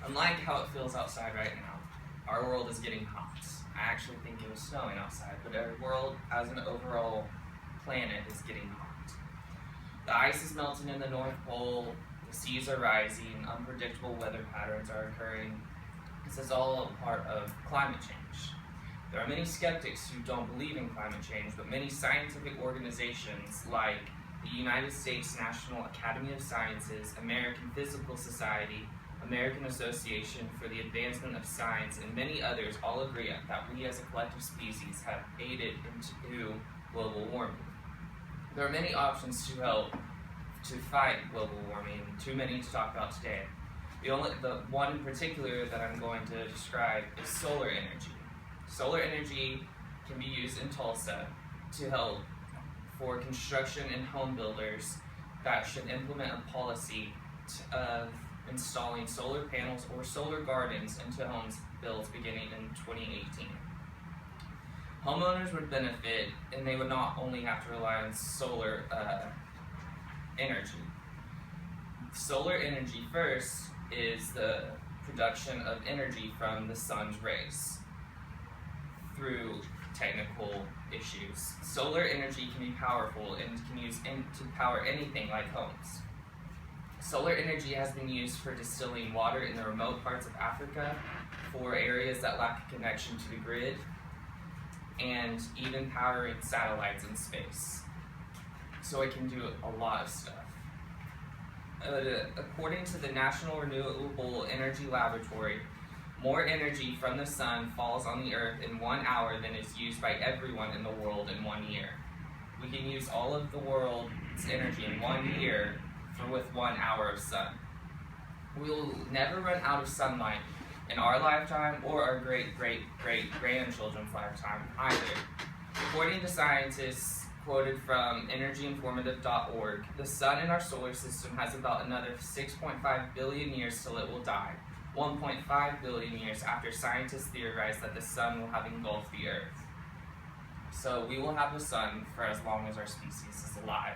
Unlike how it feels outside right now, our world is getting hot. I actually think it was snowing outside, but our world as an overall planet is getting hot. The ice is melting in the North Pole, the seas are rising, unpredictable weather patterns are occurring. This is all a part of climate change. There are many skeptics who don't believe in climate change, but many scientific organizations like the United States National Academy of Sciences, American Physical Society, American Association for the Advancement of Science, and many others all agree that we as a collective species have aided into global warming. There are many options to help to fight global warming, too many to talk about today. The one in particular that I'm going to describe is solar energy. Solar energy can be used in Tulsa to help for construction and home builders that should implement a policy of installing solar panels or solar gardens into homes built beginning in 2018. Homeowners would benefit, and they would not only have to rely on solar energy. Solar energy first is the production of energy from the sun's rays through technical issues. Solar energy can be powerful and can use to power anything like homes. Solar energy has been used for distilling water in the remote parts of Africa, for areas that lack a connection to the grid, and even powering satellites in space. So it can do a lot of stuff. According to the National Renewable Energy Laboratory, more energy from the sun falls on the earth in 1 hour than is used by everyone in the world in 1 year. We can use all of the world's energy in 1 year with 1 hour of sun. We will never run out of sunlight in our lifetime or our great-great-great-grandchildren's lifetime either. According to scientists quoted from energyinformative.org, the sun in our solar system has about another 6.5 billion years till it will die, 1.5 billion years after scientists theorize that the sun will have engulfed the earth. So we will have the sun for as long as our species is alive.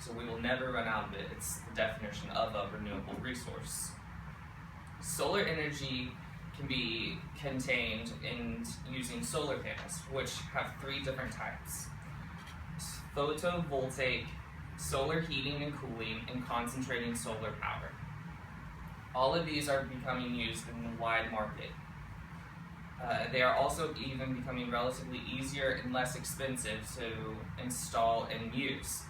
So we will never run out of it. It's the definition of a renewable resource. Solar energy can be contained in using solar panels, which have 3 different types: photovoltaic, solar heating and cooling, and concentrating solar power. All of these are becoming used in the wide market. They are also even becoming relatively easier and less expensive to install and use.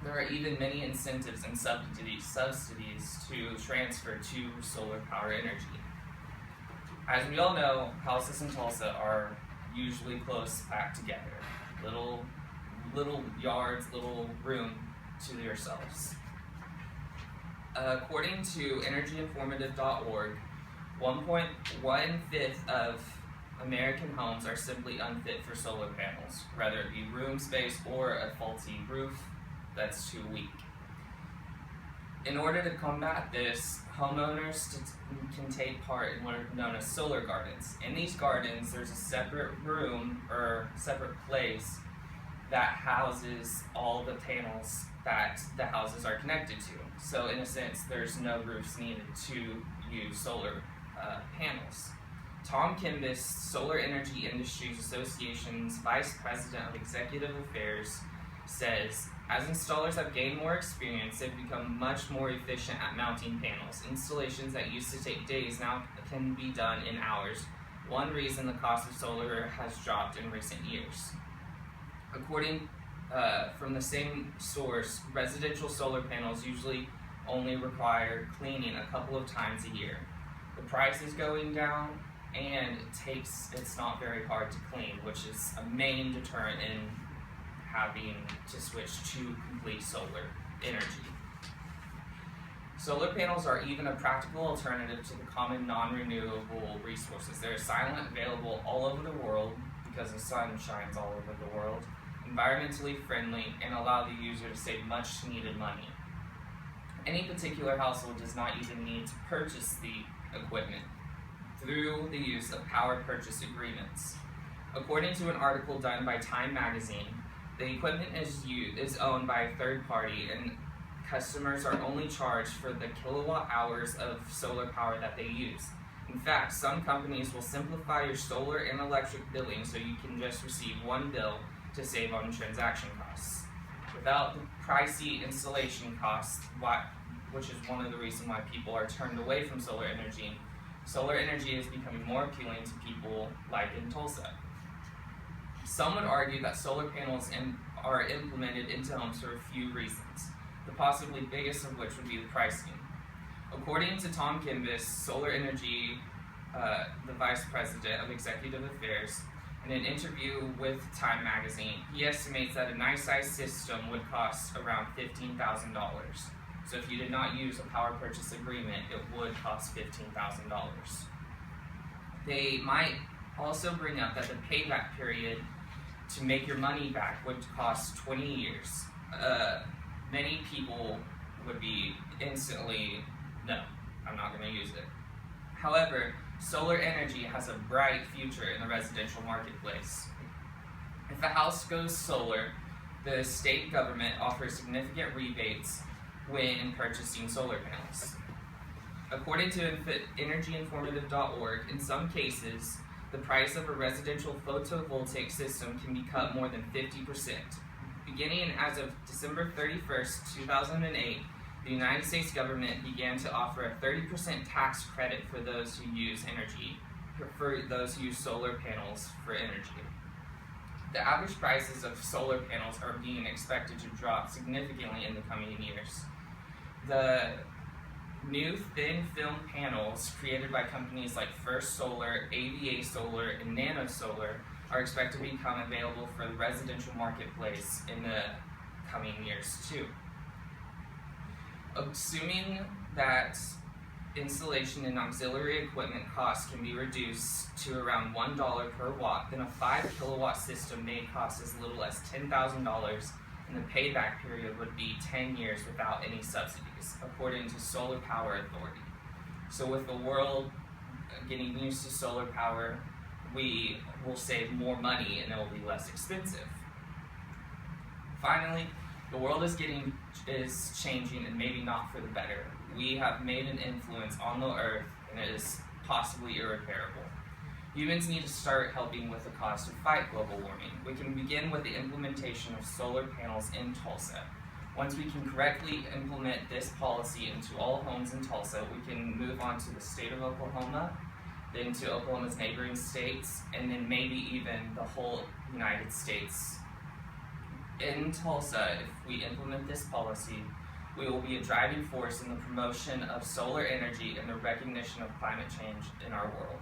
There are even many incentives and subsidies to transfer to solar power energy. As we all know, houses in Tulsa are usually close packed together. Little yards, little room to yourselves. According to energyinformative.org, 1.1/5 of American homes are simply unfit for solar panels, whether it be room space or a faulty roof that's too weak. In order to combat this, homeowners can take part in what are known as solar gardens. In these gardens, there's a separate room or separate place that houses all the panels that the houses are connected to. So in a sense, there's no roofs needed to use solar panels. Tom Kimbis, Solar Energy Industries Association's Vice President of Executive Affairs, says, as installers have gained more experience, they've become much more efficient at mounting panels. Installations that used to take days now can be done in hours. One reason the cost of solar has dropped in recent years. According from the same source, residential solar panels usually only require cleaning a couple of times a year. The price is going down, and it's not very hard to clean, which is a main deterrent in having to switch to complete solar energy. Solar panels are even a practical alternative to the common non-renewable resources. They're silent, available all over the world because the sun shines all over the world, environmentally friendly, and allow the user to save much needed money. Any particular household does not even need to purchase the equipment through the use of power purchase agreements. According to an article done by Time magazine, the equipment is owned by a third party and customers are only charged for the kilowatt hours of solar power that they use. In fact, some companies will simplify your solar and electric billing so you can just receive one bill to save on transaction costs. Without the pricey installation costs, which is one of the reasons why people are turned away from solar energy is becoming more appealing to people like in Tulsa. Some would argue that solar panels are implemented into homes for a few reasons, the possibly biggest of which would be the pricing. According to Tom Kimbis, Solar Energy, the Vice President of Executive Affairs, in an interview with Time Magazine, he estimates that a nice-sized system would cost around $15,000. So if you did not use a power purchase agreement, it would cost $15,000. They might also bring up that the payback period to make your money back would cost 20 years. Many people would be instantly, no, I'm not going to use it. However, solar energy has a bright future in the residential marketplace. If a house goes solar, the state government offers significant rebates when purchasing solar panels. According to energyinformative.org, in some cases, the price of a residential photovoltaic system can be cut more than 50%. Beginning as of December 31st, 2008, the United States government began to offer a 30% tax credit for those who use solar panels for energy. The average prices of solar panels are being expected to drop significantly in the coming years. The new thin film panels created by companies like First Solar, AVA Solar, and Nano Solar are expected to become available for the residential marketplace in the coming years too. Assuming that installation and auxiliary equipment costs can be reduced to around $1 per watt, then a 5 kilowatt system may cost as little as $10,000, and the payback period would be 10 years without any subsidies, according to Solar Power Authority. So with the world getting used to solar power, we will save more money and it will be less expensive. Finally, the world is changing, and maybe not for the better. We have made an influence on the earth, and it is possibly irreparable. Humans need to start helping with the cause to fight global warming. We can begin with the implementation of solar panels in Tulsa. Once we can correctly implement this policy into all homes in Tulsa, we can move on to the state of Oklahoma, then to Oklahoma's neighboring states, and then maybe even the whole United States. In Tulsa, if we implement this policy, we will be a driving force in the promotion of solar energy and the recognition of climate change in our world.